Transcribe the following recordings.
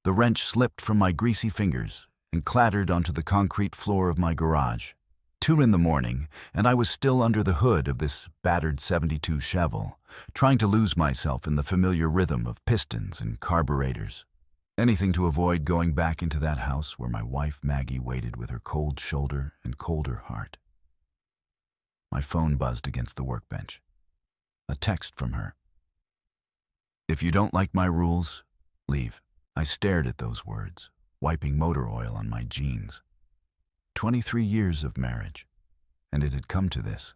The wrench slipped from my greasy fingers and clattered onto the concrete floor of my garage. 2 in the morning, and I was still under the hood of this battered 72 Chevelle, trying to lose myself in the familiar rhythm of pistons and carburetors. Anything to avoid going back into that house where my wife Maggie waited with her cold shoulder and colder heart. My phone buzzed against the workbench. A text from her. "If you don't like my rules, leave." I stared at those words, wiping motor oil on my jeans. 23 years of marriage, and it had come to this.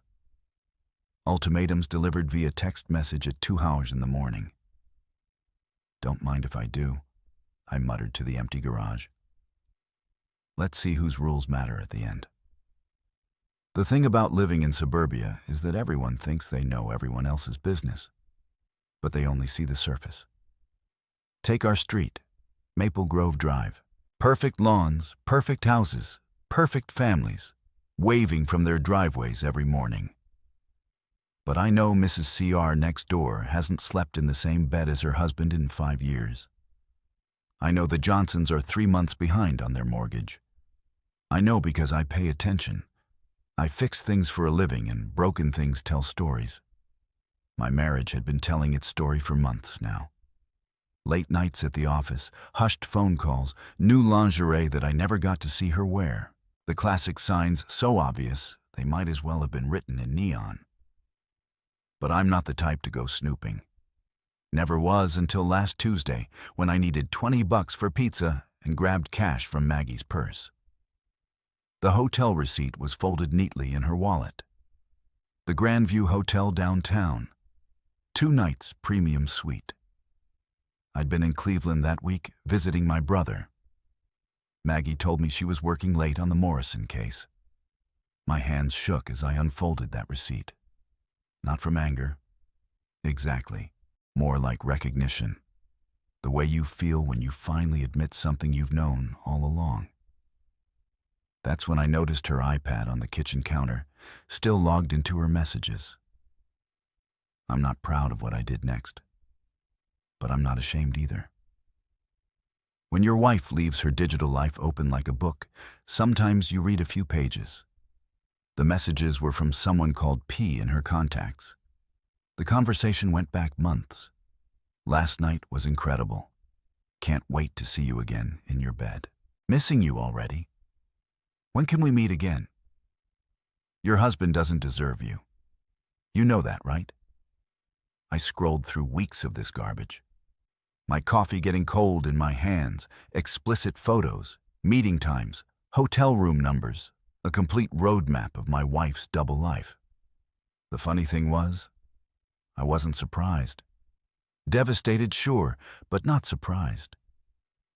Ultimatums delivered via text message at 2 hours in the morning. "Don't mind if I do," I muttered to the empty garage. Let's see whose rules matter at the end. The thing about living in suburbia is that everyone thinks they know everyone else's business, but they only see the surface. Take our street, Maple Grove Drive. Perfect lawns, perfect houses, perfect families, waving from their driveways every morning. But I know Mrs. CR next door hasn't slept in the same bed as her husband in 5 years. I know the Johnsons are 3 months behind on their mortgage. I know because I pay attention. I fix things for a living, and broken things tell stories. My marriage had been telling its story for months now. Late nights at the office, hushed phone calls, new lingerie that I never got to see her wear. The classic signs so obvious they might as well have been written in neon. But I'm not the type to go snooping. Never was until last Tuesday, when I needed $20 for pizza and grabbed cash from Maggie's purse. The hotel receipt was folded neatly in her wallet. The Grandview Hotel downtown. 2 nights premium suite. I'd been in Cleveland that week visiting my brother. Maggie told me she was working late on the Morrison case. My hands shook as I unfolded that receipt. Not from anger. Exactly. More like recognition. The way you feel when you finally admit something you've known all along. That's when I noticed her iPad on the kitchen counter, still logged into her messages. I'm not proud of what I did next, but I'm not ashamed either. When your wife leaves her digital life open like a book, sometimes you read a few pages. The messages were from someone called P in her contacts. The conversation went back months. "Last night was incredible. Can't wait to see you again in your bed. Missing you already. When can we meet again? Your husband doesn't deserve you. You know that, right?" I scrolled through weeks of this garbage. My coffee getting cold in my hands, explicit photos, meeting times, hotel room numbers, a complete roadmap of my wife's double life. The funny thing was, I wasn't surprised. Devastated, sure, but not surprised.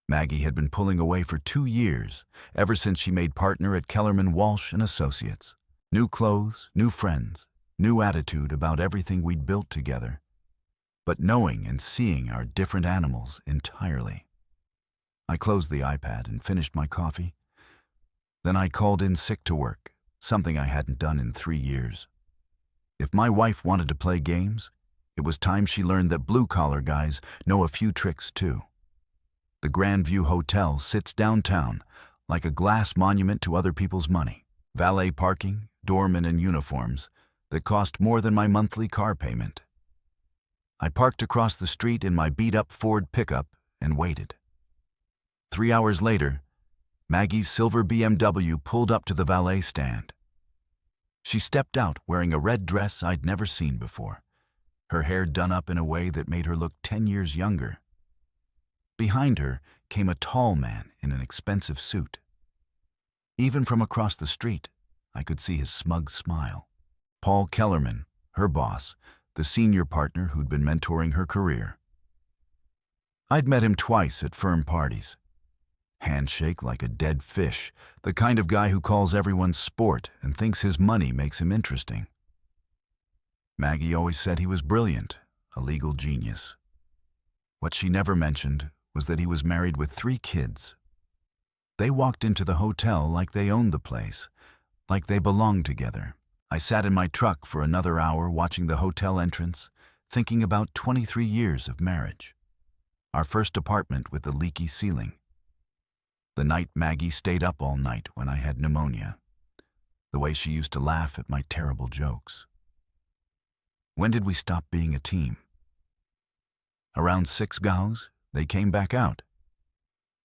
Maggie had been pulling away for 2 years, ever since she made partner at Kellerman Walsh and Associates. New clothes, new friends, new attitude about everything we'd built together. But knowing and seeing our different animals entirely. I closed the iPad and finished my coffee. Then I called in sick to work, something I hadn't done in 3 years. If my wife wanted to play games, it was time she learned that blue-collar guys know a few tricks too. The Grandview Hotel sits downtown, like a glass monument to other people's money. Valet parking, doormen in uniforms, that cost more than my monthly car payment. I parked across the street in my beat-up Ford pickup and waited. 3 hours later, Maggie's silver BMW pulled up to the valet stand. She stepped out wearing a red dress I'd never seen before, her hair done up in a way that made her look 10 years younger. Behind her came a tall man in an expensive suit. Even from across the street, I could see his smug smile. Paul Kellerman, her boss, the senior partner who'd been mentoring her career. I'd met him twice at firm parties. Handshake like a dead fish, the kind of guy who calls everyone sport and thinks his money makes him interesting. Maggie always said he was brilliant, a legal genius. What she never mentioned was that he was married with 3 kids. They walked into the hotel like they owned the place, like they belonged together. I sat in my truck for another hour watching the hotel entrance, thinking about 23 years of marriage. Our first apartment with the leaky ceiling. The night Maggie stayed up all night when I had pneumonia. The way she used to laugh at my terrible jokes. When did we stop being a team? Around 6 gows, they came back out.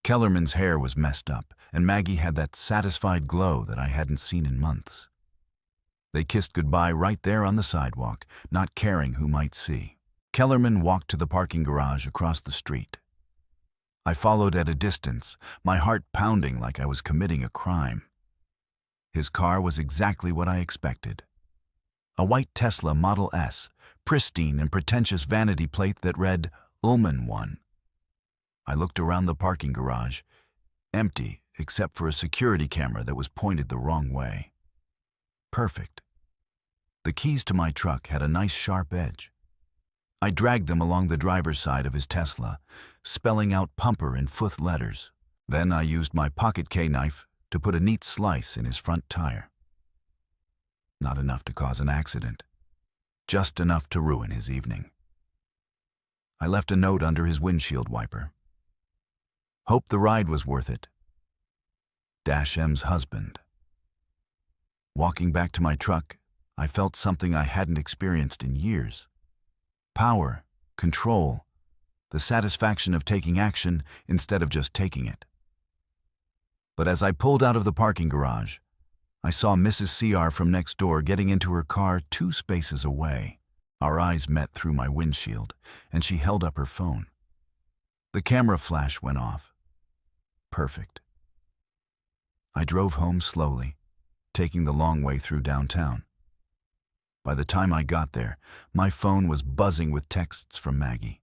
Kellerman's hair was messed up, and Maggie had that satisfied glow that I hadn't seen in months. They kissed goodbye right there on the sidewalk, not caring who might see. Kellerman walked to the parking garage across the street. I followed at a distance, my heart pounding like I was committing a crime. His car was exactly what I expected. A white Tesla Model S, pristine and pretentious vanity plate that read Ullman 1. I looked around the parking garage, empty except for a security camera that was pointed the wrong way. Perfect. The keys to my truck had a nice sharp edge. I dragged them along the driver's side of his Tesla, spelling out Pumper in Futh letters. Then I used my pocket K-knife to put a neat slice in his front tire. Not enough to cause an accident, just enough to ruin his evening. I left a note under his windshield wiper. Hope the ride was worth it. Dash M's husband. Walking back to my truck, I felt something I hadn't experienced in years. Power, control, the satisfaction of taking action instead of just taking it. But as I pulled out of the parking garage, I saw Mrs. CR from next door getting into her car 2 spaces away. Our eyes met through my windshield, and she held up her phone. The camera flash went off. Perfect. I drove home slowly, taking the long way through downtown. By the time I got there, my phone was buzzing with texts from Maggie.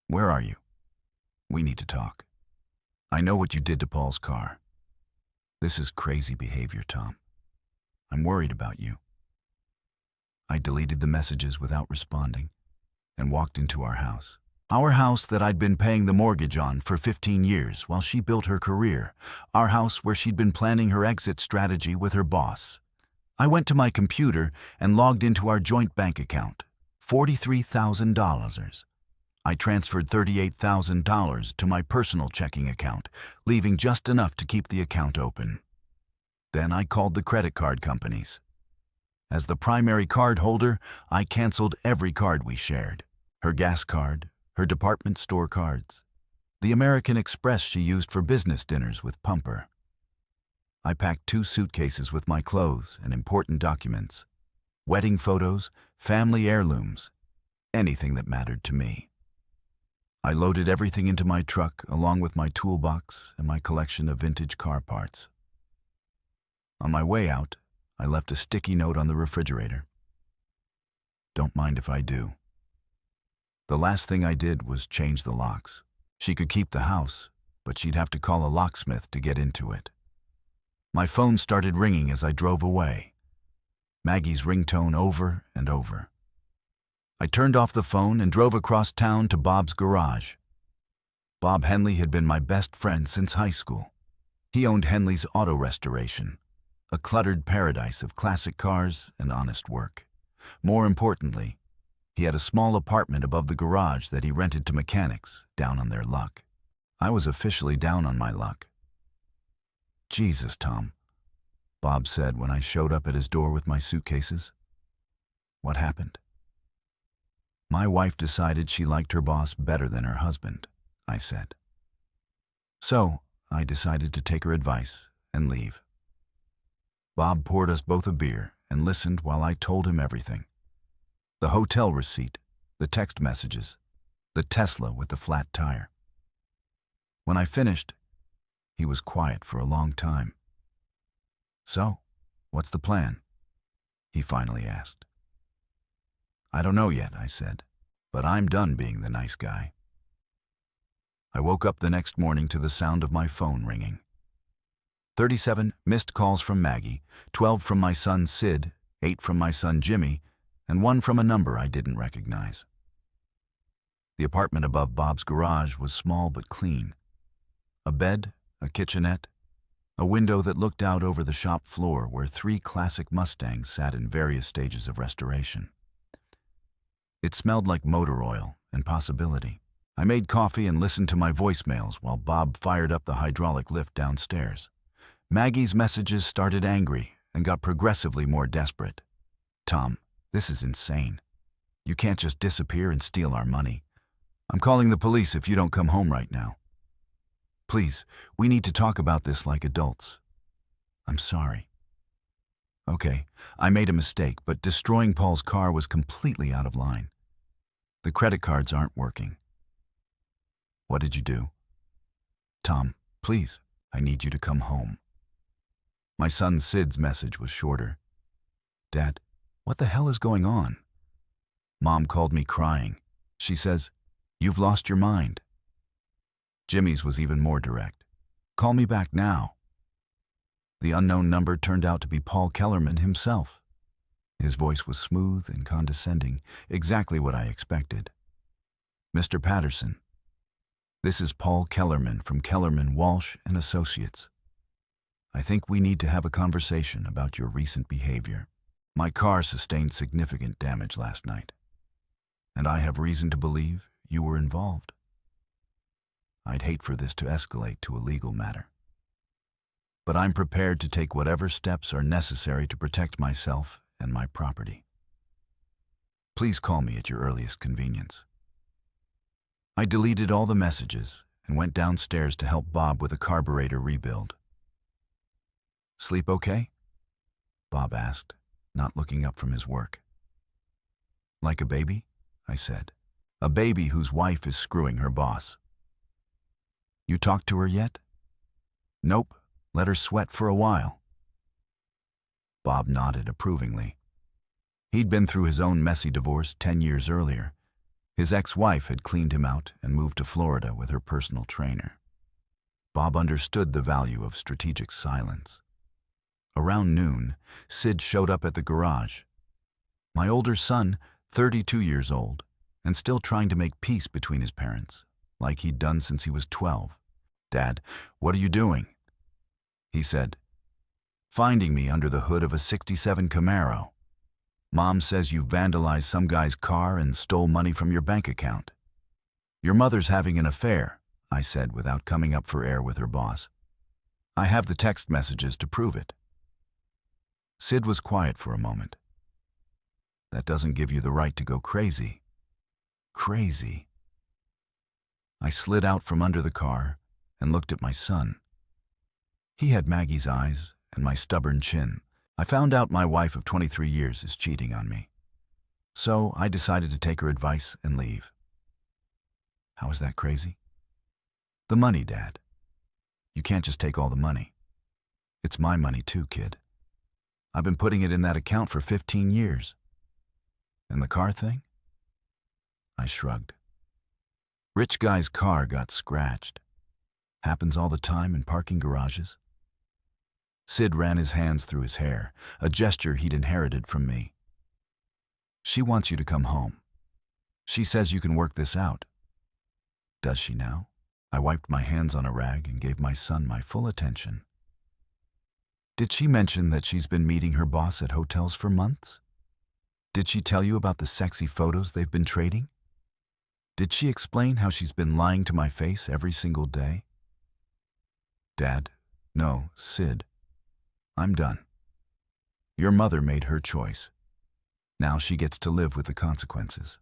Where are you? We need to talk. I know what you did to Paul's car. This is crazy behavior, Tom. I'm worried about you. I deleted the messages without responding and walked into our house. Our house that I'd been paying the mortgage on for 15 years while she built her career. Our house where she'd been planning her exit strategy with her boss. I went to my computer and logged into our joint bank account, $43,000. I transferred $38,000 to my personal checking account, leaving just enough to keep the account open. Then I called the credit card companies. As the primary card holder, I canceled every card we shared. Her gas card, her department store cards, the American Express she used for business dinners with Pumper. I packed 2 suitcases with my clothes and important documents, wedding photos, family heirlooms, anything that mattered to me. I loaded everything into my truck along with my toolbox and my collection of vintage car parts. On my way out, I left a sticky note on the refrigerator. Don't mind if I do. The last thing I did was change the locks. She could keep the house, but she'd have to call a locksmith to get into it. My phone started ringing as I drove away. Maggie's ringtone over and over. I turned off the phone and drove across town to Bob's garage. Bob Henley had been my best friend since high school. He owned Henley's Auto Restoration, a cluttered paradise of classic cars and honest work. More importantly, he had a small apartment above the garage that he rented to mechanics down on their luck. I was officially down on my luck. Jesus, Tom, Bob said when I showed up at his door with my suitcases. What happened? My wife decided she liked her boss better than her husband, I said. So I decided to take her advice and leave. Bob poured us both a beer and listened while I told him everything. The hotel receipt, the text messages, the Tesla with the flat tire. When I finished, he was quiet for a long time. So, what's the plan? He finally asked. I don't know yet, I said, but I'm done being the nice guy. I woke up the next morning to the sound of my phone ringing. 37 missed calls from Maggie, 12 from my son Sid, 8 from my son Jimmy, and 1 from a number I didn't recognize. The apartment above Bob's garage was small but clean. A bed, a kitchenette, a window that looked out over the shop floor where 3 classic Mustangs sat in various stages of restoration. It smelled like motor oil and possibility. I made coffee and listened to my voicemails while Bob fired up the hydraulic lift downstairs. Maggie's messages started angry and got progressively more desperate. Tom, this is insane. You can't just disappear and steal our money. I'm calling the police if you don't come home right now. Please, we need to talk about this like adults. I'm sorry. Okay, I made a mistake, but destroying Paul's car was completely out of line. The credit cards aren't working. What did you do? Tom, please, I need you to come home. My son Sid's message was shorter. Dad, what the hell is going on? Mom called me crying. She says, "You've lost your mind." Jimmy's was even more direct. "Call me back now." The unknown number turned out to be Paul Kellerman himself. His voice was smooth and condescending, exactly what I expected. "Mr. Patterson, this is Paul Kellerman from Kellerman Walsh and Associates. I think we need to have a conversation about your recent behavior. My car sustained significant damage last night, and I have reason to believe you were involved. I'd hate for this to escalate to a legal matter, but I'm prepared to take whatever steps are necessary to protect myself and my property. Please call me at your earliest convenience." I deleted all the messages and went downstairs to help Bob with a carburetor rebuild. "Sleep okay?" Bob asked, not looking up from his work. "Like a baby?" I said. "A baby whose wife is screwing her boss." "You talked to her yet?" "Nope, let her sweat for a while." Bob nodded approvingly. He'd been through his own messy divorce 10 years earlier. His ex-wife had cleaned him out and moved to Florida with her personal trainer. Bob understood the value of strategic silence. Around noon, Sid showed up at the garage. My older son, 32 years old, and still trying to make peace between his parents, like he'd done since he was 12. "Dad, what are you doing?" He said, "Finding me under the hood of a '67 Camaro. Mom says you vandalized some guy's car and stole money from your bank account." "Your mother's having an affair," I said without coming up for air with her boss. "I have the text messages to prove it." Sid was quiet for a moment. "That doesn't give you the right to go crazy." Crazy? I slid out from under the car and looked at my son. He had Maggie's eyes and my stubborn chin. I found out my wife of 23 years is cheating on me. So I decided to take her advice and leave. How is that crazy? The money, Dad. You can't just take all the money. It's my money too, kid. I've been putting it in that account for 15 years. And the car thing? I shrugged. Rich guy's car got scratched. Happens all the time in parking garages. Sid ran his hands through his hair, a gesture he'd inherited from me. She wants you to come home. She says you can work this out. Does she now? I wiped my hands on a rag and gave my son my full attention. Did she mention that she's been meeting her boss at hotels for months? Did she tell you about the sexy photos they've been trading? Did she explain how she's been lying to my face every single day? Dad, no, Sid. I'm done. Your mother made her choice. Now she gets to live with the consequences.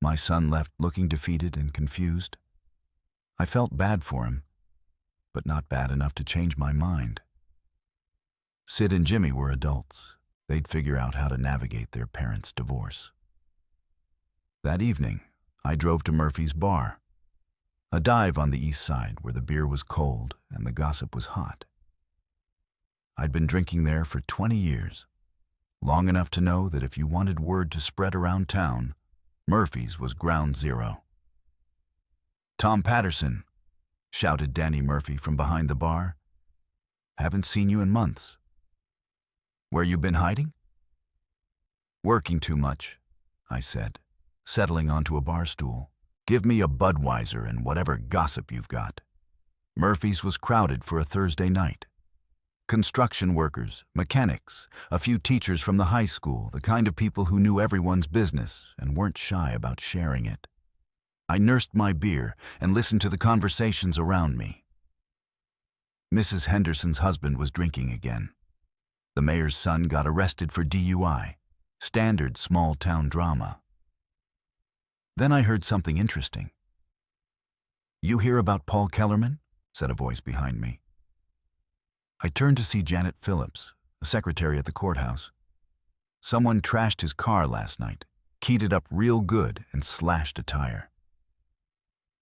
My son left looking defeated and confused. I felt bad for him, but not bad enough to change my mind. Sid and Jimmy were adults. They'd figure out how to navigate their parents' divorce. That evening, I drove to Murphy's Bar, a dive on the east side where the beer was cold and the gossip was hot. I'd been drinking there for 20 years, long enough to know that if you wanted word to spread around town, Murphy's was ground zero. "Tom Patterson," shouted Danny Murphy from behind the bar. "Haven't seen you in months. Where you been hiding?" "Working too much," I said, settling onto a bar stool. "Give me a Budweiser and whatever gossip you've got." Murphy's was crowded for a Thursday night. Construction workers, mechanics, a few teachers from the high school, the kind of people who knew everyone's business and weren't shy about sharing it. I nursed my beer and listened to the conversations around me. Mrs. Henderson's husband was drinking again. The mayor's son got arrested for DUI, standard small-town drama. Then I heard something interesting. "You hear about Paul Kellerman?" said a voice behind me. I turned to see Janet Phillips, a secretary at the courthouse. "Someone trashed his car last night, keyed it up real good, and slashed a tire."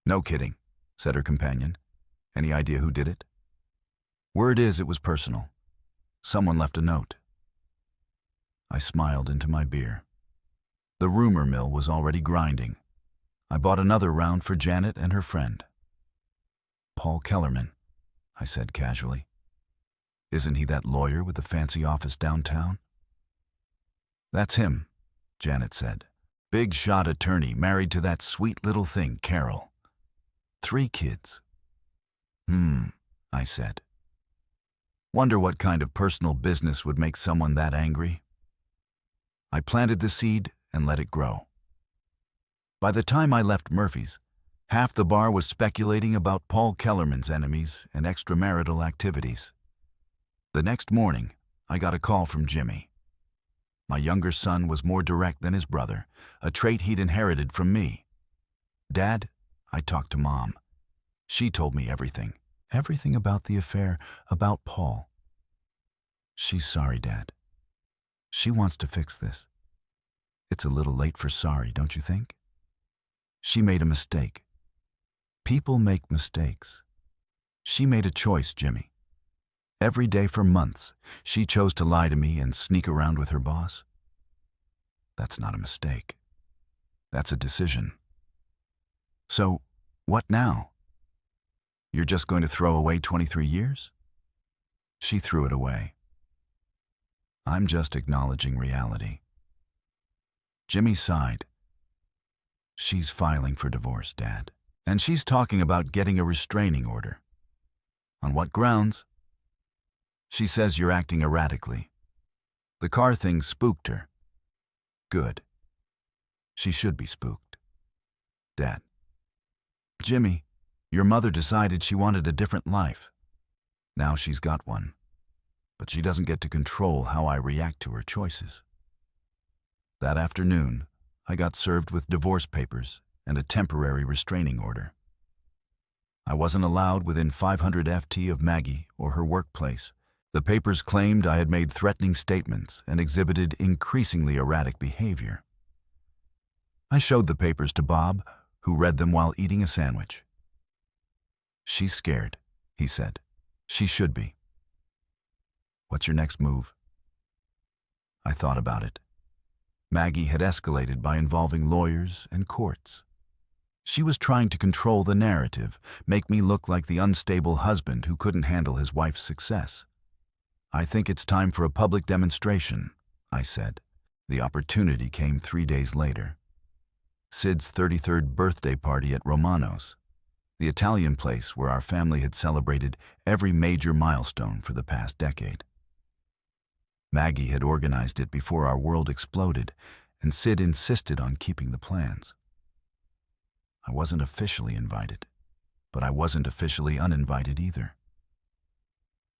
"No kidding," said her companion. "Any idea who did it?" "Word is it was personal. Someone left a note." I smiled into my beer. The rumor mill was already grinding. I bought another round for Janet and her friend. "Paul Kellerman," I said casually. "Isn't he that lawyer with the fancy office downtown?" "That's him," Janet said. "Big shot attorney married to that sweet little thing, Carol. 3 kids. I said. Wonder what kind of personal business would make someone that angry? I planted the seed and let it grow. By the time I left Murphy's, half the bar was speculating about Paul Kellerman's enemies and extramarital activities. The next morning, I got a call from Jimmy. My younger son was more direct than his brother, a trait he'd inherited from me. "Dad," I talked to Mom. She told me everything about the affair, about Paul. "She's sorry, Dad. She wants to fix this. It's a little late for sorry, don't you think? She made a mistake. People make mistakes. She made a choice, Jimmy. Every day for months, she chose to lie to me and sneak around with her boss. That's not a mistake. That's a decision. So, what now? You're just going to throw away 23 years? She threw it away. I'm just acknowledging reality." Jimmy sighed. "She's filing for divorce, Dad. And she's talking about getting a restraining order." "On what grounds?" "She says you're acting erratically. The car thing spooked her." "Good. She should be spooked." "Dad." "Jimmy, your mother decided she wanted a different life. Now she's got one. But she doesn't get to control how I react to her choices." That afternoon, I got served with divorce papers and a temporary restraining order. I wasn't allowed within 500 FT of Maggie or her workplace. The papers claimed I had made threatening statements and exhibited increasingly erratic behavior. I showed the papers to Bob, who read them while eating a sandwich. "She's scared," he said. "She should be. What's your next move?" I thought about it. Maggie had escalated by involving lawyers and courts. She was trying to control the narrative, make me look like the unstable husband who couldn't handle his wife's success. "I think it's time for a public demonstration," I said. The opportunity came 3 days later. Sid's 33rd birthday party at Romano's, the Italian place where our family had celebrated every major milestone for the past decade. Maggie had organized it before our world exploded, and Sid insisted on keeping the plans. I wasn't officially invited, but I wasn't officially uninvited either.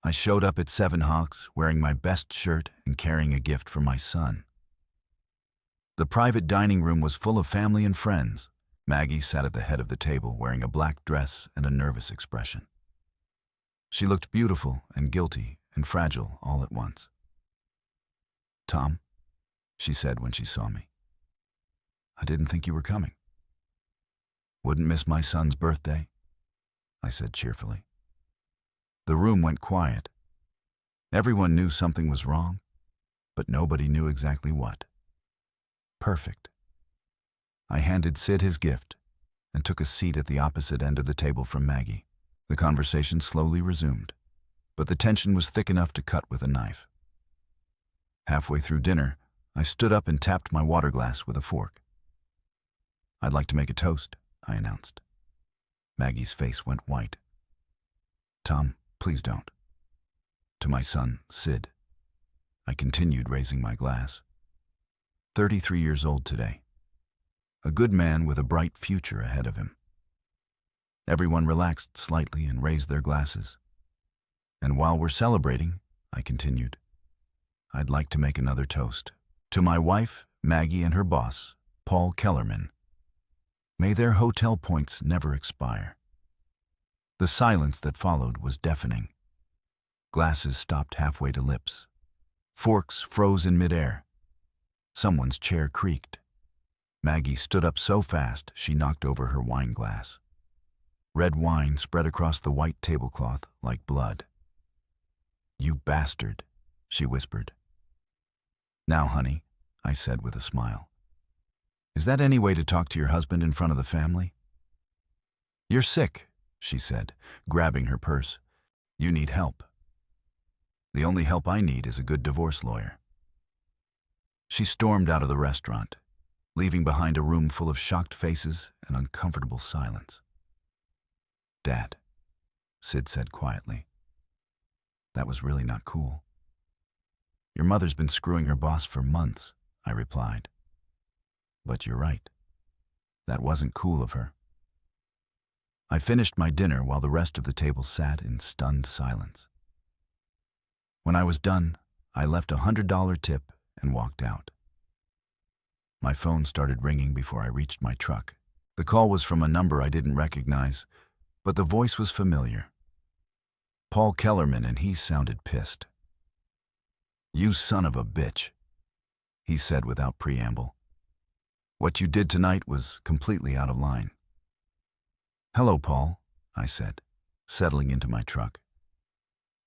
I showed up at Seven Hawks wearing my best shirt and carrying a gift for my son. The private dining room was full of family and friends. Maggie sat at the head of the table wearing a black dress and a nervous expression. She looked beautiful and guilty and fragile all at once. "Tom," she said when she saw me. "I didn't think you were coming." "Wouldn't miss my son's birthday," I said cheerfully. The room went quiet. Everyone knew something was wrong, but nobody knew exactly what. Perfect. I handed Sid his gift and took a seat at the opposite end of the table from Maggie. The conversation slowly resumed, but the tension was thick enough to cut with a knife. Halfway through dinner, I stood up and tapped my water glass with a fork. "I'd like to make a toast," I announced. Maggie's face went white. "Tom, please don't." To my son, Sid. I continued raising my glass. 33 years old today. a good man with a bright future ahead of him. Everyone relaxed slightly and raised their glasses. And while we're celebrating, I continued, I'd like to make another toast. To my wife, Maggie, and her boss, Paul Kellerman. May their hotel points never expire. The silence that followed was deafening. Glasses stopped halfway to lips. Forks froze in midair. Someone's chair creaked. Maggie stood up so fast she knocked over her wine glass. Red wine spread across the white tablecloth like blood. "You bastard," she whispered. "Now, honey," I said with a smile. "Is that any way to talk to your husband in front of the family?" "You're sick," she said, grabbing her purse. "You need help." "The only help I need is a good divorce lawyer." She stormed out of the restaurant, leaving behind a room full of shocked faces and uncomfortable silence. "Dad," Sid said quietly. "That was really not cool." "Your mother's been screwing her boss for months," I replied. "But you're right. That wasn't cool of her." I finished my dinner while the rest of the table sat in stunned silence. When I was done, I left a $100 tip and walked out. My phone started ringing before I reached my truck. The call was from a number I didn't recognize, but the voice was familiar. Paul Kellerman, and he sounded pissed. "You son of a bitch," he said without preamble. "What you did tonight was completely out of line." "Hello, Paul," I said, settling into my truck.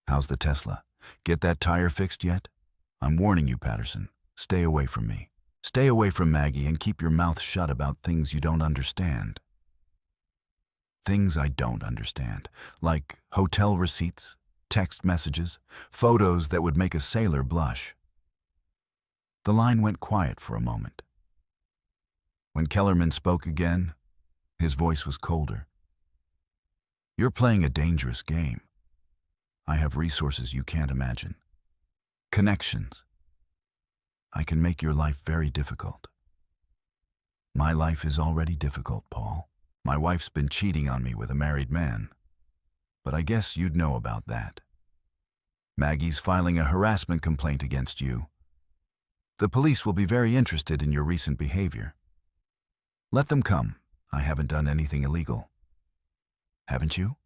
"How's the Tesla? Get that tire fixed yet? I'm warning you, Patterson. Stay away from me. Stay away from Maggie and keep your mouth shut about things you don't understand." Things I don't understand, like hotel receipts, text messages, photos that would make a sailor blush. The line went quiet for a moment. When Kellerman spoke again, his voice was colder. "You're playing a dangerous game. I have resources you can't imagine. Connections. I can make your life very difficult." "My life is already difficult, Paul. My wife's been cheating on me with a married man. But I guess you'd know about that. Maggie's filing a harassment complaint against you. The police will be very interested in your recent behavior. Let them come. I haven't done anything illegal." "Haven't you?"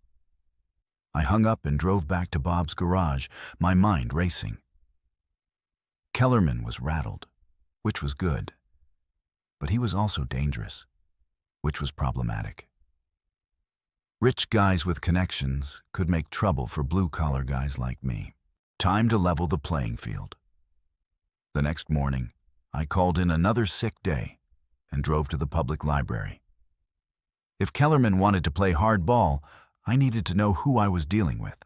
I hung up and drove back to Bob's garage, my mind racing. Kellerman was rattled, which was good. But he was also dangerous, which was problematic. Rich guys with connections could make trouble for blue-collar guys like me. Time to level the playing field. The next morning, I called in another sick day and drove to the public library. If Kellerman wanted to play hardball, I needed to know who I was dealing with.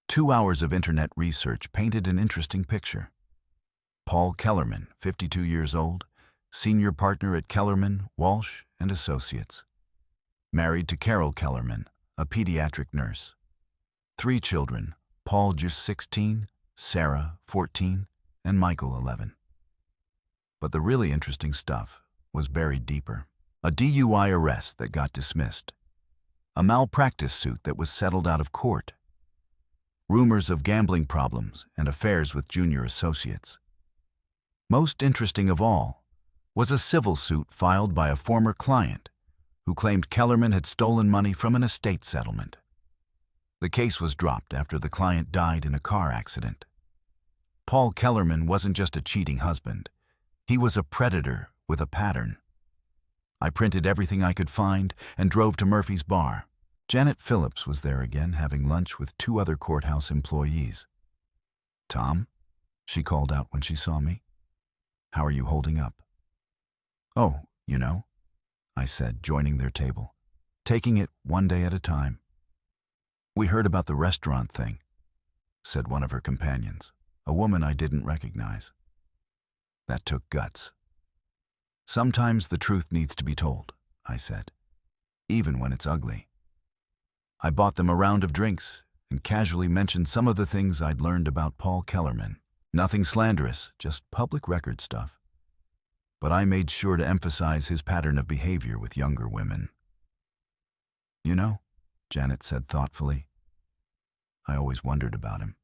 2 hours of internet research painted an interesting picture. Paul Kellerman, 52 years old, senior partner at Kellerman, Walsh and Associates. Married to Carol Kellerman, a pediatric nurse. 3 children, Paul just 16, Sarah 14, and Michael 11. But the really interesting stuff was buried deeper. A DUI arrest that got dismissed. A malpractice suit that was settled out of court. Rumors of gambling problems and affairs with junior associates. Most interesting of all was a civil suit filed by a former client who claimed Kellerman had stolen money from an estate settlement. The case was dropped after the client died in a car accident. Paul Kellerman wasn't just a cheating husband. He was a predator with a pattern. I printed everything I could find and drove to Murphy's Bar. Janet Phillips was there again, having lunch with 2 other courthouse employees. "Tom," she called out when she saw me. "How are you holding up?" "Oh, you know," I said, joining their table. "Taking it one day at a time." "We heard about the restaurant thing," said one of her companions, a woman I didn't recognize. "That took guts." "Sometimes the truth needs to be told," I said, "even when it's ugly." I bought them a round of drinks and casually mentioned some of the things I'd learned about Paul Kellerman. Nothing slanderous, just public record stuff. but I made sure to emphasize his pattern of behavior with younger women. You know, Janet said thoughtfully, I always wondered about him.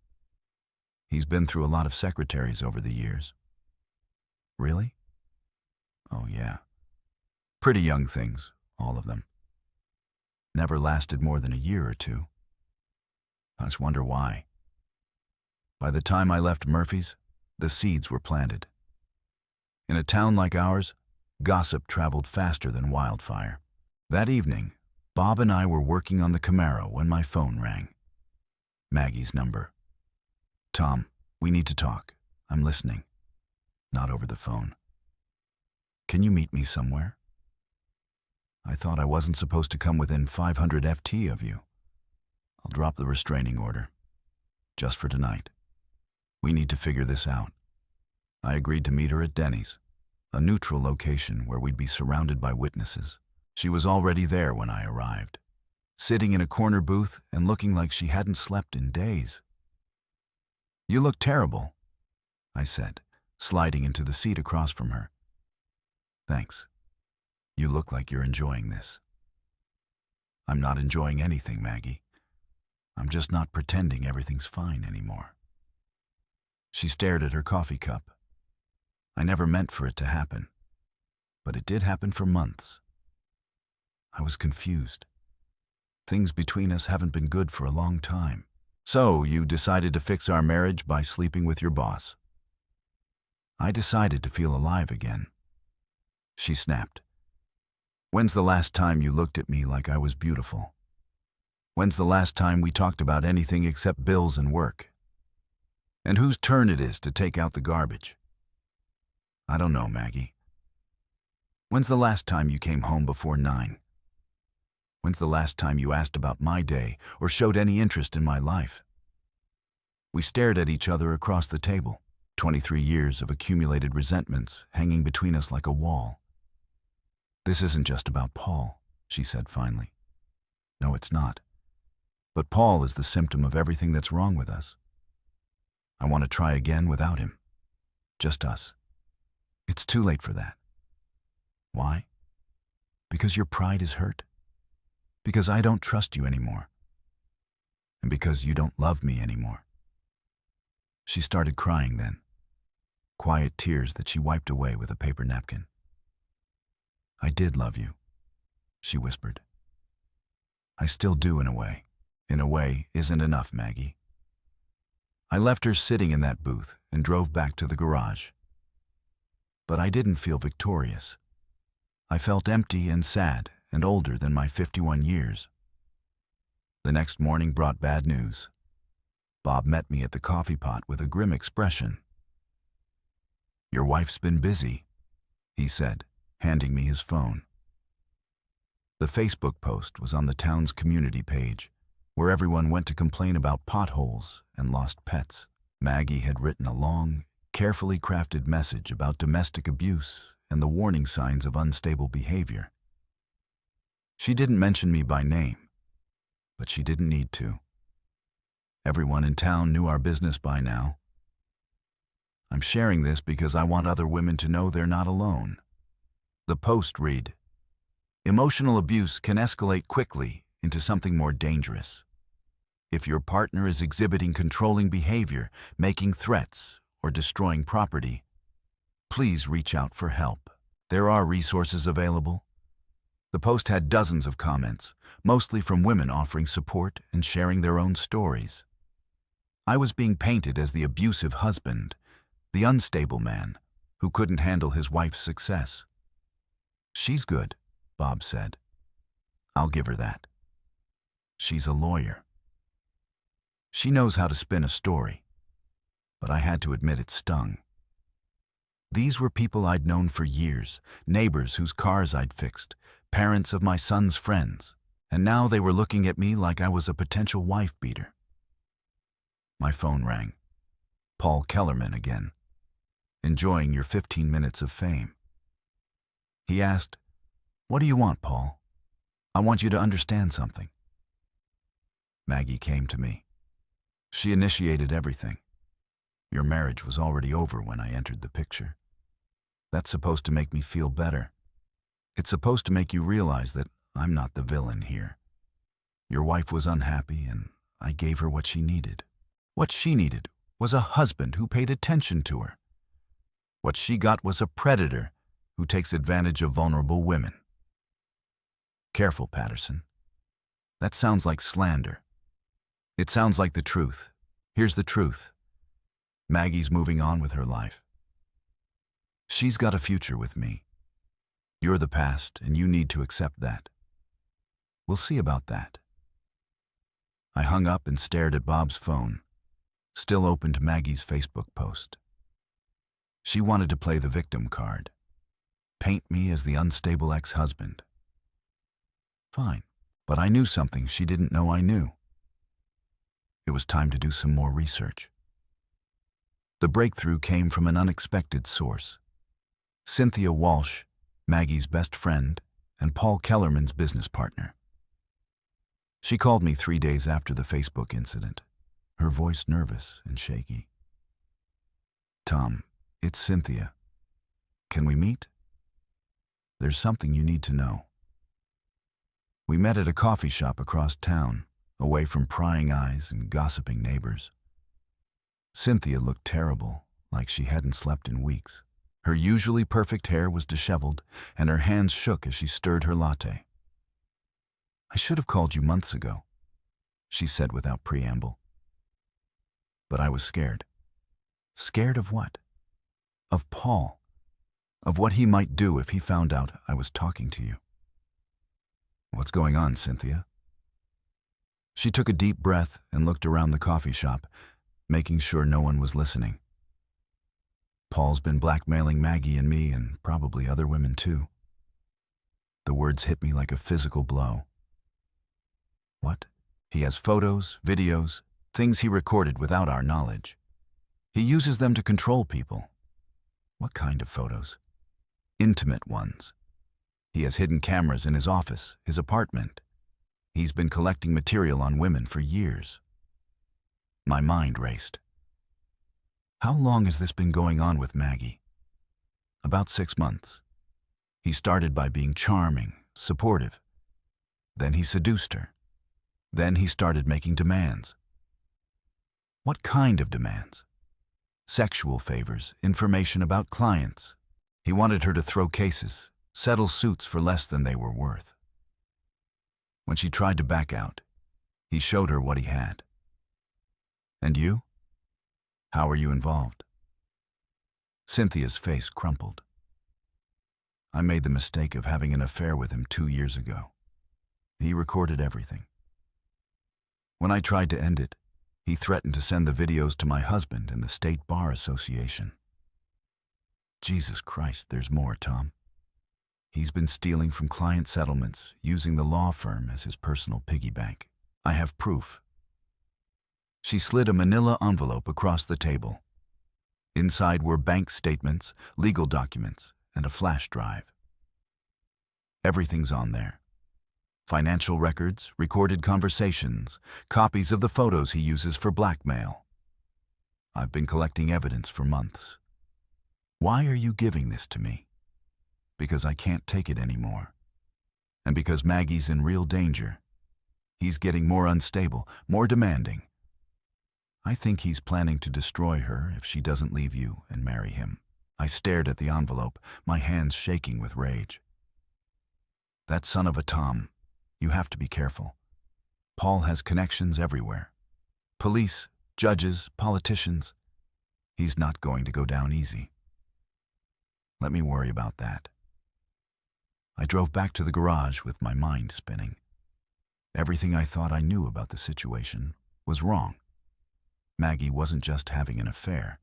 He's been through a lot of secretaries over the years. Really? Oh, yeah. Pretty young things, all of them. Never lasted more than a year or two. I just wonder why. By the time I left Murphy's, the seeds were planted. In a town like ours, gossip traveled faster than wildfire. That evening, Bob and I were working on the Camaro when my phone rang. Maggie's number. Tom, we need to talk. I'm listening. Not over the phone. Can you meet me somewhere? I thought I wasn't supposed to come within 500 FT of you. I'll drop the restraining order. Just for tonight. We need to figure this out. I agreed to meet her at Denny's, a neutral location where we'd be surrounded by witnesses. She was already there when I arrived, sitting in a corner booth and looking like she hadn't slept in days. You look terrible, I said, sliding into the seat across from her. Thanks. You look like you're enjoying this. I'm not enjoying anything, Maggie. I'm just not pretending everything's fine anymore. She stared at her coffee cup. I never meant for it to happen, but it did happen for months. I was confused. Things between us haven't been good for a long time. So you decided to fix our marriage by sleeping with your boss. I decided to feel alive again. She snapped. When's the last time you looked at me like I was beautiful? When's the last time we talked about anything except bills and work? And whose turn it is to take out the garbage? I don't know, Maggie. When's the last time you came home before 9? When's the last time you asked about my day or showed any interest in my life? We stared at each other across the table, 23 years of accumulated resentments hanging between us like a wall. This isn't just about Paul, she said finally. No, it's not. But Paul is the symptom of everything that's wrong with us. I want to try again without him. Just us. It's too late for that. Why? Because your pride is hurt. Because I don't trust you anymore. And because you don't love me anymore. She started crying then. Quiet tears that she wiped away with a paper napkin. I did love you, she whispered. I still do in a way. In a way isn't enough, Maggie. I left her sitting in that booth and drove back to the garage. But I didn't feel victorious. I felt empty and sad and older than my 51 years. The next morning brought bad news. Bob met me at the coffee pot with a grim expression. Your wife's been busy, he said, handing me his phone. The Facebook post was on the town's community page, where everyone went to complain about potholes and lost pets. Maggie had written a long, carefully crafted message about domestic abuse and the warning signs of unstable behavior. She didn't mention me by name, but she didn't need to. Everyone in town knew our business by now. I'm sharing this because I want other women to know they're not alone. The post read, emotional abuse can escalate quickly into something more dangerous. If your partner is exhibiting controlling behavior, making threats, or destroying property, please reach out for help. There are resources available. The post had dozens of comments, mostly from women offering support and sharing their own stories. I was being painted as the abusive husband, the unstable man, who couldn't handle his wife's success. She's good, Bob said. I'll give her that. She's a lawyer. She knows how to spin a story, but I had to admit it stung. These were people I'd known for years, neighbors whose cars I'd fixed, parents of my son's friends, and now they were looking at me like I was a potential wife beater. My phone rang. Paul Kellerman again. Enjoying your 15 minutes of fame. He asked, What do you want, Paul? I want you to understand something. Maggie came to me. She initiated everything. Your marriage was already over when I entered the picture. That's supposed to make me feel better. It's supposed to make you realize that I'm not the villain here. Your wife was unhappy, and I gave her what she needed. What she needed was a husband who paid attention to her. What she got was a predator who takes advantage of vulnerable women. Careful, Patterson. That sounds like slander. It sounds like the truth. Here's the truth. Maggie's moving on with her life. She's got a future with me. You're the past, and you need to accept that. We'll see about that. I hung up and stared at Bob's phone, still open to Maggie's Facebook post. She wanted to play the victim card, paint me as the unstable ex-husband. Fine, but I knew something she didn't know I knew. It was time to do some more research. The breakthrough came from an unexpected source. Cynthia Walsh, Maggie's best friend, and Paul Kellerman's business partner. She called me 3 days after the Facebook incident, her voice nervous and shaky. "Tom, it's Cynthia. Can we meet? There's something you need to know." We met at a coffee shop across town, away from prying eyes and gossiping neighbors. Cynthia looked terrible, like she hadn't slept in weeks. Her usually perfect hair was disheveled, and her hands shook as she stirred her latte. "I should have called you months ago," she said without preamble. But I was scared. Scared of what? Of Paul. Of what he might do if he found out I was talking to you. "What's going on, Cynthia?" She took a deep breath and looked around the coffee shop, making sure no one was listening. "Paul's been blackmailing Maggie and me, and probably other women too." The words hit me like a physical blow. "What?" "He has photos, videos, things he recorded without our knowledge. He uses them to control people." "What kind of photos?" "Intimate ones. He has hidden cameras in his office, his apartment. He's been collecting material on women for years." My mind raced. How long has this been going on with Maggie? About 6 months. He started by being charming, supportive. Then he seduced her. Then he started making demands. What kind of demands? Sexual favors, information about clients. He wanted her to throw cases, settle suits for less than they were worth. When she tried to back out, he showed her what he had. "And you? How are you involved?" Cynthia's face crumpled. "I made the mistake of having an affair with him 2 years ago. He recorded everything. When I tried to end it, he threatened to send the videos to my husband and the State Bar Association." Jesus Christ, there's more, Tom. He's been stealing from client settlements, using the law firm as his personal piggy bank. I have proof. She slid a manila envelope across the table. Inside were bank statements, legal documents, and a flash drive. Everything's on there. Financial records, recorded conversations, copies of the photos he uses for blackmail. I've been collecting evidence for months. Why are you giving this to me? Because I can't take it anymore. And because Maggie's in real danger. He's getting more unstable, more demanding. I think he's planning to destroy her if she doesn't leave you and marry him. I stared at the envelope, my hands shaking with rage. That son of a Tom, you have to be careful. Paul has connections everywhere. Police, judges, politicians. He's not going to go down easy. Let me worry about that. I drove back to the garage with my mind spinning. Everything I thought I knew about the situation was wrong. Maggie wasn't just having an affair.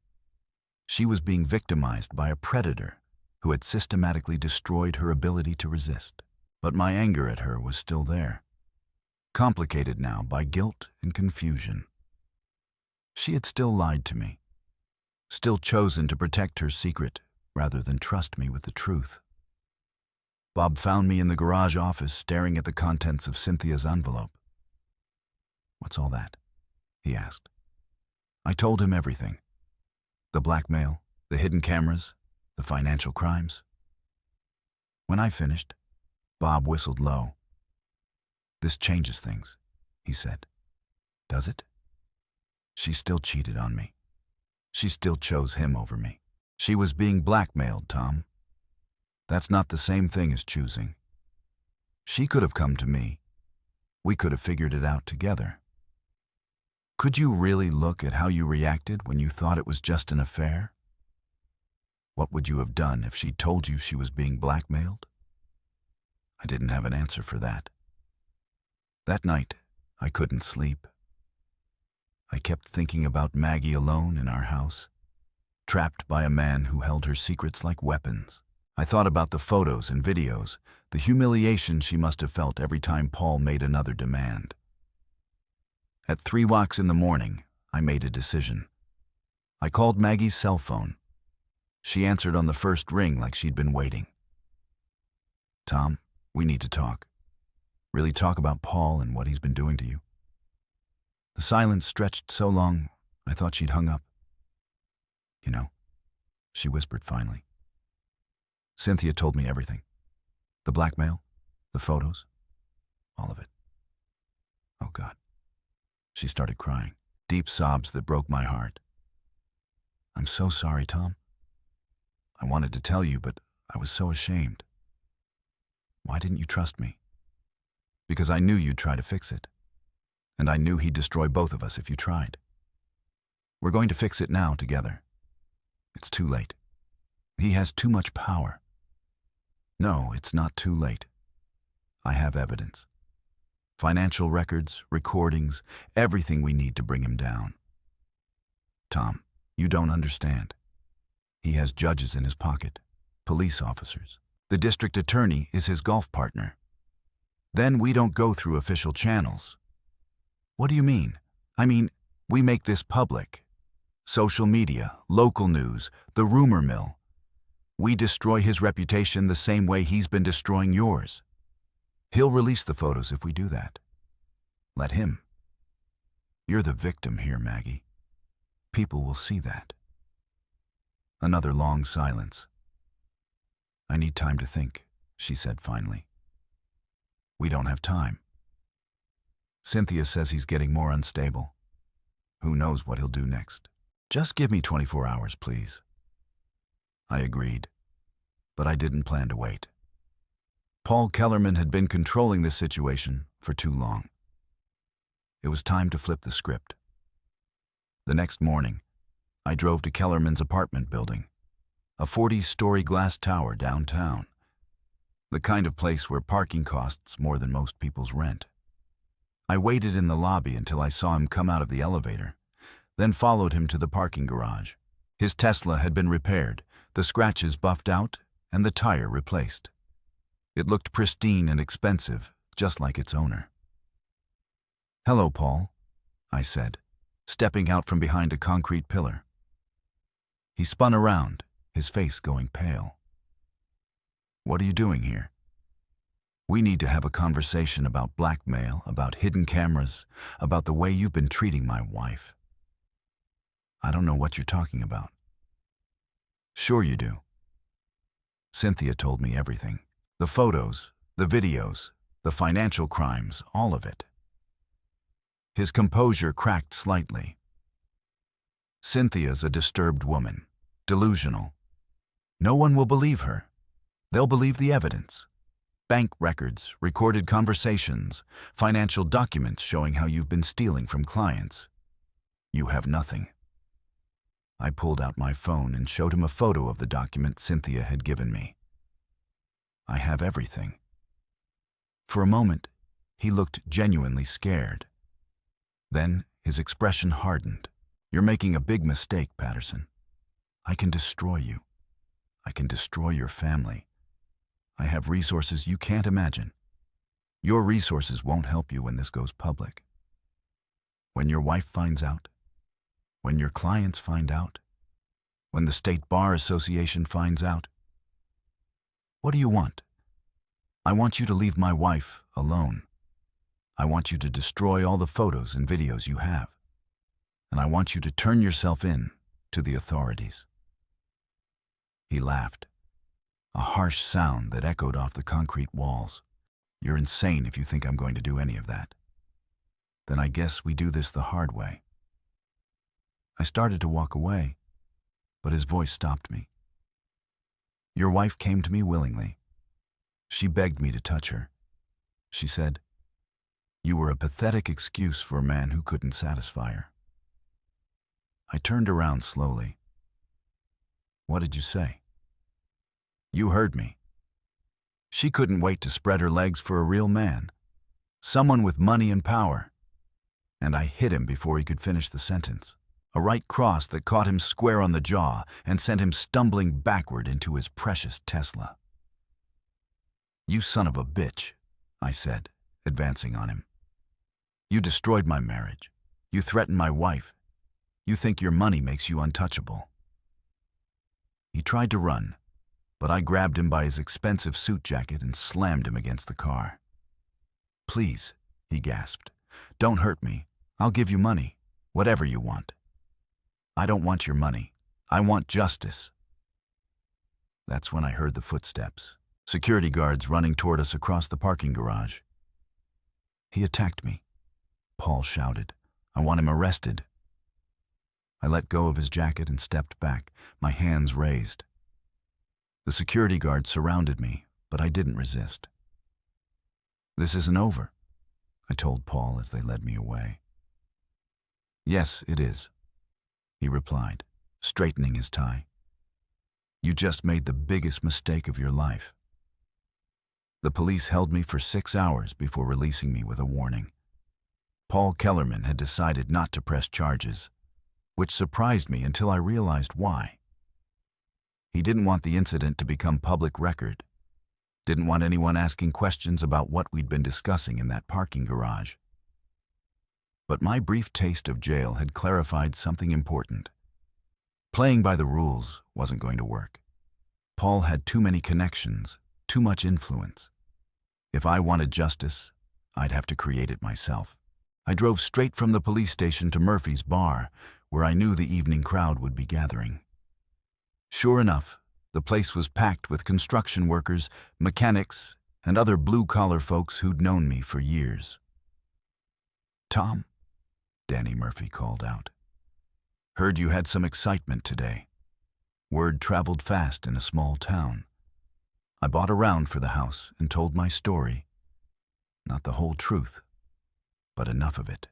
She was being victimized by a predator who had systematically destroyed her ability to resist. But my anger at her was still there, complicated now by guilt and confusion. She had still lied to me, still chosen to protect her secret rather than trust me with the truth. Bob found me in the garage office staring at the contents of Cynthia's envelope. "What's all that?" he asked. I told him everything. The blackmail, the hidden cameras, The financial crimes? When I finished, Bob whistled low. This changes things, he said. Does it? She still cheated on me. She still chose him over me. She was being blackmailed, Tom. That's not the same thing as choosing. She could have come to me. We could have figured it out together. Could you really look at how you reacted when you thought it was just an affair? What would you have done if she told you she was being blackmailed? I didn't have an answer for that. That night, I couldn't sleep. I kept thinking about Maggie alone in our house, trapped by a man who held her secrets like weapons. I thought about the photos and videos, the humiliation she must have felt every time Paul made another demand. At 3 walks in the morning, I made a decision. I called Maggie's cell phone. She answered on the first ring like she'd been waiting. Tom, we need to talk. Really talk about Paul and what he's been doing to you. The silence stretched so long, I thought she'd hung up. You know, she whispered finally. Cynthia told me everything. The blackmail, the photos, all of it. Oh God. She started crying, deep sobs that broke my heart. I'm so sorry, Tom. I wanted to tell you, but I was so ashamed. Why didn't you trust me? Because I knew you'd try to fix it. And I knew he'd destroy both of us if you tried. We're going to fix it now together. It's too late. He has too much power. No, it's not too late. I have evidence. Financial records, recordings, everything we need to bring him down. Tom, you don't understand. He has judges in his pocket, police officers. The district attorney is his golf partner. Then we don't go through official channels. What do you mean? I mean, we make this public. Social media, local news, the rumor mill. We destroy his reputation the same way he's been destroying yours. He'll release the photos if we do that. Let him. You're the victim here, Maggie. People will see that. Another long silence. I need time to think, she said finally. We don't have time. Cynthia says he's getting more unstable. Who knows what he'll do next? Just give me 24 hours, please. I agreed, but I didn't plan to wait. Paul Kellerman had been controlling this situation for too long. It was time to flip the script. The next morning, I drove to Kellerman's apartment building, a 40-story glass tower downtown, the kind of place where parking costs more than most people's rent. I waited in the lobby until I saw him come out of the elevator, then followed him to the parking garage. His Tesla had been repaired, the scratches buffed out, and the tire replaced. It looked pristine and expensive, just like its owner. "Hello, Paul," I said, stepping out from behind a concrete pillar. He spun around, his face going pale. "What are you doing here?" "We need to have a conversation about blackmail, about hidden cameras, about the way you've been treating my wife." "I don't know what you're talking about." "Sure you do. Cynthia told me everything. The photos, the videos, the financial crimes, all of it." His composure cracked slightly. "Cynthia's a disturbed woman, delusional. No one will believe her. They'll believe the evidence. Bank records, recorded conversations, financial documents showing how you've been stealing from clients. You have nothing." I pulled out my phone and showed him a photo of the document Cynthia had given me. "I have everything." For a moment, he looked genuinely scared. Then his expression hardened. "You're making a big mistake, Patterson. I can destroy you. I can destroy your family. I have resources you can't imagine. Your resources won't help you when this goes public. When your wife finds out, when your clients find out, when the State Bar Association finds out. What do you want? I want you to leave my wife alone. I want you to destroy all the photos and videos you have. And I want you to turn yourself in to the authorities." He laughed, a harsh sound that echoed off the concrete walls. You're insane if you think I'm going to do any of that. Then I guess we do this the hard way. I started to walk away, but his voice stopped me. Your wife came to me willingly. She begged me to touch her. She said, "You were a pathetic excuse for a man who couldn't satisfy her." I turned around slowly. What did you say? You heard me. She couldn't wait to spread her legs for a real man, someone with money and power. And I hit him before he could finish the sentence. A right cross that caught him square on the jaw and sent him stumbling backward into his precious Tesla. You son of a bitch, I said, advancing on him. You destroyed my marriage. You threatened my wife. You think your money makes you untouchable. He tried to run, but I grabbed him by his expensive suit jacket and slammed him against the car. Please, he gasped, don't hurt me. I'll give you money, whatever you want. I don't want your money. I want justice. That's when I heard the footsteps, security guards running toward us across the parking garage. He attacked me, Paul shouted. I want him arrested. I let go of his jacket and stepped back, my hands raised. The security guards surrounded me, but I didn't resist. This isn't over, I told Paul as they led me away. Yes, it is, he replied, straightening his tie. You just made the biggest mistake of your life. The police held me for 6 hours before releasing me with a warning. Paul Kellerman had decided not to press charges, which surprised me until I realized why. He didn't want the incident to become public record, didn't want anyone asking questions about what we'd been discussing in that parking garage. But my brief taste of jail had clarified something important. Playing by the rules wasn't going to work. Paul had too many connections, too much influence. If I wanted justice, I'd have to create it myself. I drove straight from the police station to Murphy's bar, where I knew the evening crowd would be gathering. Sure enough, the place was packed with construction workers, mechanics, and other blue-collar folks who'd known me for years. Tom, Danny Murphy called out. Heard you had some excitement today. Word traveled fast in a small town. I bought a round for the house and told my story. Not the whole truth, but enough of it.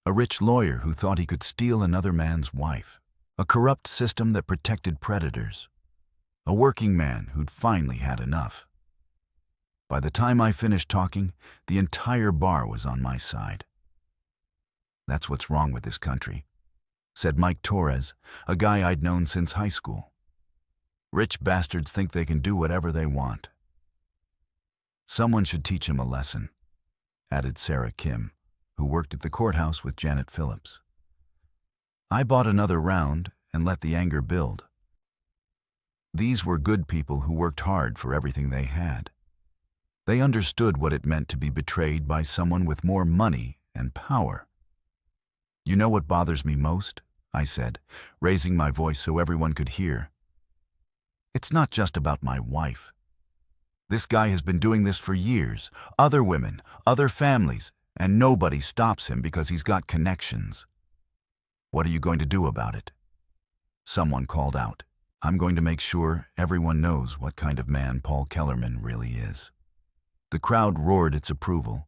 A rich lawyer who thought he could steal another man's wife. A corrupt system that protected predators. A working man who'd finally had enough. By the time I finished talking, the entire bar was on my side. That's what's wrong with this country, said Mike Torres, a guy I'd known since high school. Rich bastards think they can do whatever they want. Someone should teach him a lesson, added Sarah Kim, who worked at the courthouse with Janet Phillips. I bought another round and let the anger build. These were good people who worked hard for everything they had. They understood what it meant to be betrayed by someone with more money and power. You know what bothers me most? I said, raising my voice so everyone could hear. It's not just about my wife. This guy has been doing this for years, other women, other families, and nobody stops him because he's got connections. What are you going to do about it? Someone called out. I'm going to make sure everyone knows what kind of man Paul Kellerman really is. The crowd roared its approval.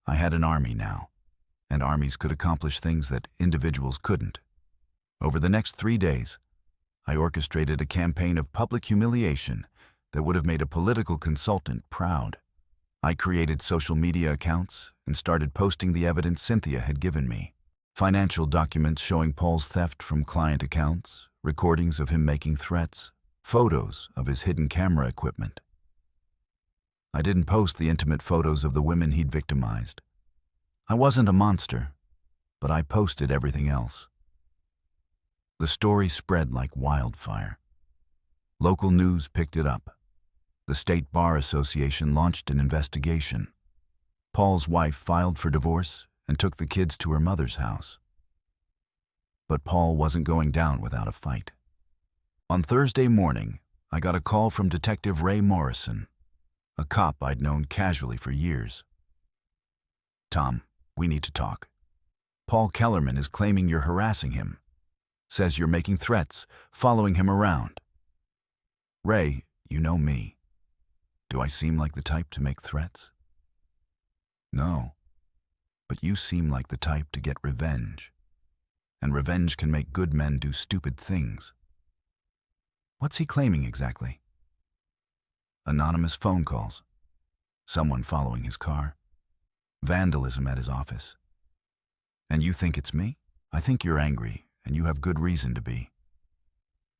I had an army now, and armies could accomplish things that individuals couldn't. Over the next 3 days, I orchestrated a campaign of public humiliation that would have made a political consultant proud. I created social media accounts and started posting the evidence Cynthia had given me. Financial documents showing Paul's theft from client accounts, recordings of him making threats, photos of his hidden camera equipment. I didn't post the intimate photos of the women he'd victimized. I wasn't a monster, but I posted everything else. The story spread like wildfire. Local news picked it up. The State Bar Association launched an investigation. Paul's wife filed for divorce and took the kids to her mother's house. But Paul wasn't going down without a fight. On Thursday morning, I got a call from Detective Ray Morrison, a cop I'd known casually for years. "Tom, we need to talk. Paul Kellerman is claiming you're harassing him. Says you're making threats, following him around." "Ray, you know me. Do I seem like the type to make threats?" "No, but you seem like the type to get revenge. And revenge can make good men do stupid things." "What's he claiming exactly?" "Anonymous phone calls. Someone following his car. Vandalism at his office. And you think it's me? I think you're angry, and you have good reason to be.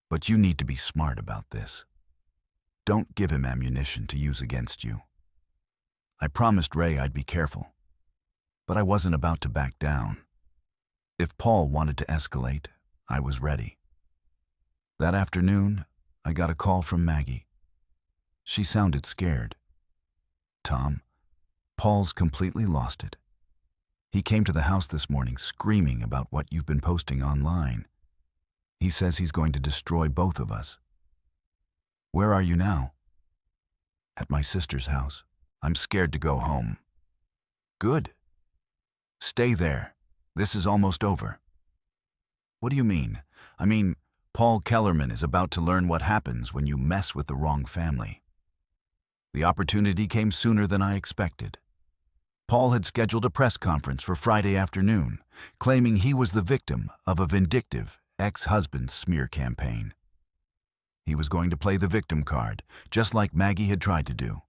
But you need to be smart about this. Don't give him ammunition to use against you." I promised Ray I'd be careful, but I wasn't about to back down. If Paul wanted to escalate, I was ready. That afternoon, I got a call from Maggie. She sounded scared. "Tom, Paul's completely lost it. He came to the house this morning screaming about what you've been posting online. He says he's going to destroy both of us." "Where are you now?" "At my sister's house. I'm scared to go home." "Good. Stay there. This is almost over." "What do you mean?" "I mean, Paul Kellerman is about to learn what happens when you mess with the wrong family." The opportunity came sooner than I expected. Paul had scheduled a press conference for Friday afternoon, claiming he was the victim of a vindictive ex-husband's smear campaign. He was going to play the victim card, just like Maggie had tried to do.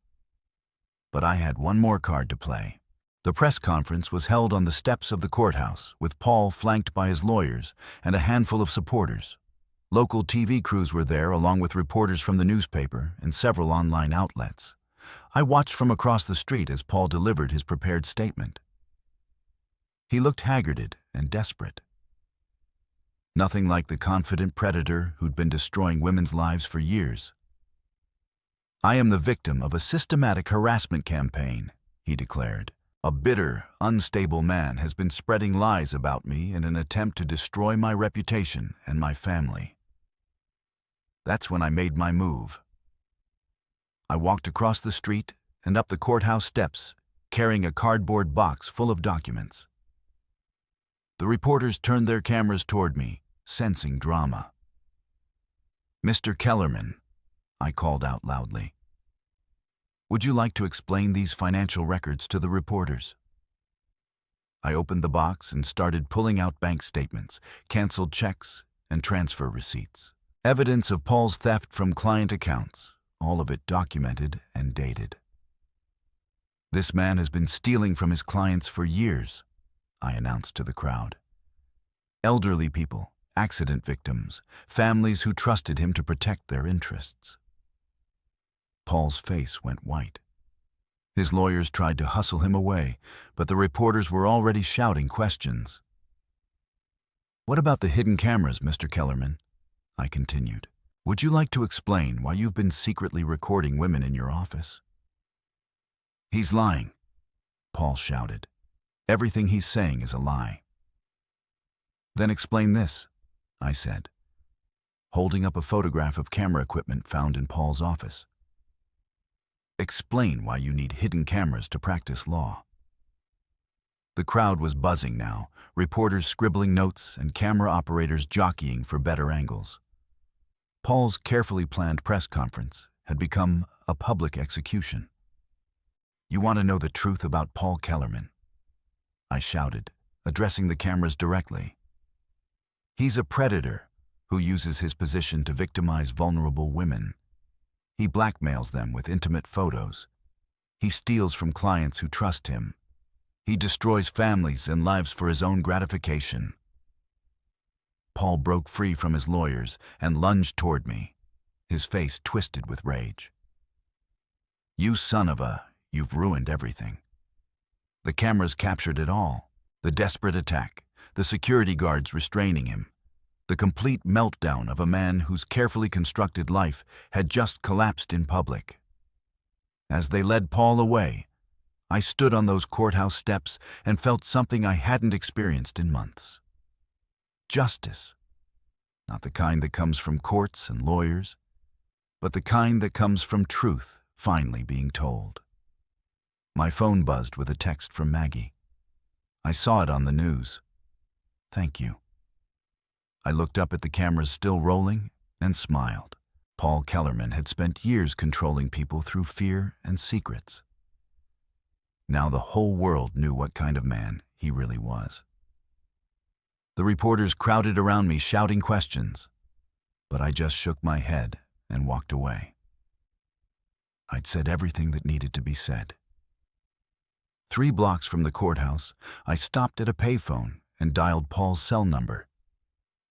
But I had one more card to play. The press conference was held on the steps of the courthouse, with Paul flanked by his lawyers and a handful of supporters. Local TV crews were there, along with reporters from the newspaper and several online outlets. I watched from across the street as Paul delivered his prepared statement. He looked haggarded and desperate. Nothing like the confident predator who'd been destroying women's lives for years. "I am the victim of a systematic harassment campaign," he declared. "A bitter, unstable man has been spreading lies about me in an attempt to destroy my reputation and my family." That's when I made my move. I walked across the street and up the courthouse steps, carrying a cardboard box full of documents. The reporters turned their cameras toward me, sensing drama. "Mr. Kellerman," I called out loudly, "would you like to explain these financial records to the reporters?" I opened the box and started pulling out bank statements, canceled checks, and transfer receipts. Evidence of Paul's theft from client accounts, all of it documented and dated. "This man has been stealing from his clients for years," I announced to the crowd. "Elderly people, accident victims, families who trusted him to protect their interests." Paul's face went white. His lawyers tried to hustle him away, but the reporters were already shouting questions. "What about the hidden cameras, Mr. Kellerman?" I continued. "Would you like to explain why you've been secretly recording women in your office?" "He's lying," Paul shouted. "Everything he's saying is a lie." "Then explain this," I said, holding up a photograph of camera equipment found in Paul's office. "Explain why you need hidden cameras to practice law." The crowd was buzzing now, reporters scribbling notes and camera operators jockeying for better angles. Paul's carefully planned press conference had become a public execution. "You want to know the truth about Paul Kellerman?" I shouted, addressing the cameras directly. "He's a predator who uses his position to victimize vulnerable women. He blackmails them with intimate photos. He steals from clients who trust him. He destroys families and lives for his own gratification." Paul broke free from his lawyers and lunged toward me, his face twisted with rage. "You son of a, you've ruined everything." The cameras captured it all. The desperate attack, the security guards restraining him, the complete meltdown of a man whose carefully constructed life had just collapsed in public. As they led Paul away, I stood on those courthouse steps and felt something I hadn't experienced in months. Justice. Not the kind that comes from courts and lawyers, but the kind that comes from truth finally being told. My phone buzzed with a text from Maggie. I saw it on the news. Thank you. I looked up at the cameras still rolling and smiled. Paul Kellerman had spent years controlling people through fear and secrets. Now the whole world knew what kind of man he really was. The reporters crowded around me shouting questions, but I just shook my head and walked away. I'd said everything that needed to be said. 3 blocks from the courthouse, I stopped at a payphone and dialed Paul's cell number.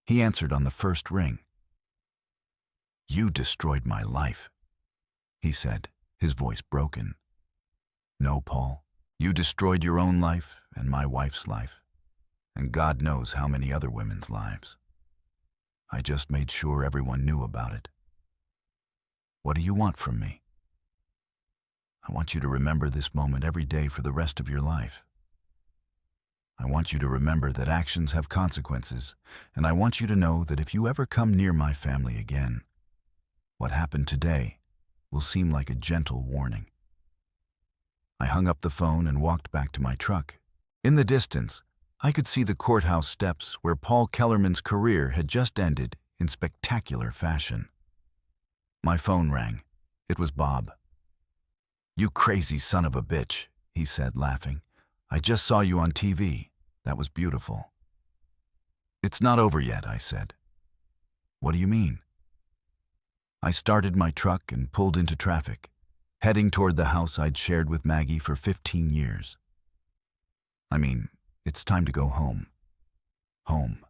He answered on the first ring. "You destroyed my life," he said, his voice broken. "No, Paul, you destroyed your own life and my wife's life, and God knows how many other women's lives. I just made sure everyone knew about it. What do you want from me?" "I want you to remember this moment every day for the rest of your life. I want you to remember that actions have consequences, and I want you to know that if you ever come near my family again, what happened today will seem like a gentle warning." I hung up the phone and walked back to my truck. In the distance, I could see the courthouse steps where Paul Kellerman's career had just ended in spectacular fashion. My phone rang. It was Bob. "You crazy son of a bitch," he said, laughing. "I just saw you on TV. That was beautiful." "It's not over yet," I said. "What do you mean?" I started my truck and pulled into traffic, heading toward the house I'd shared with Maggie for 15 years. I mean, it's time to go home. Home.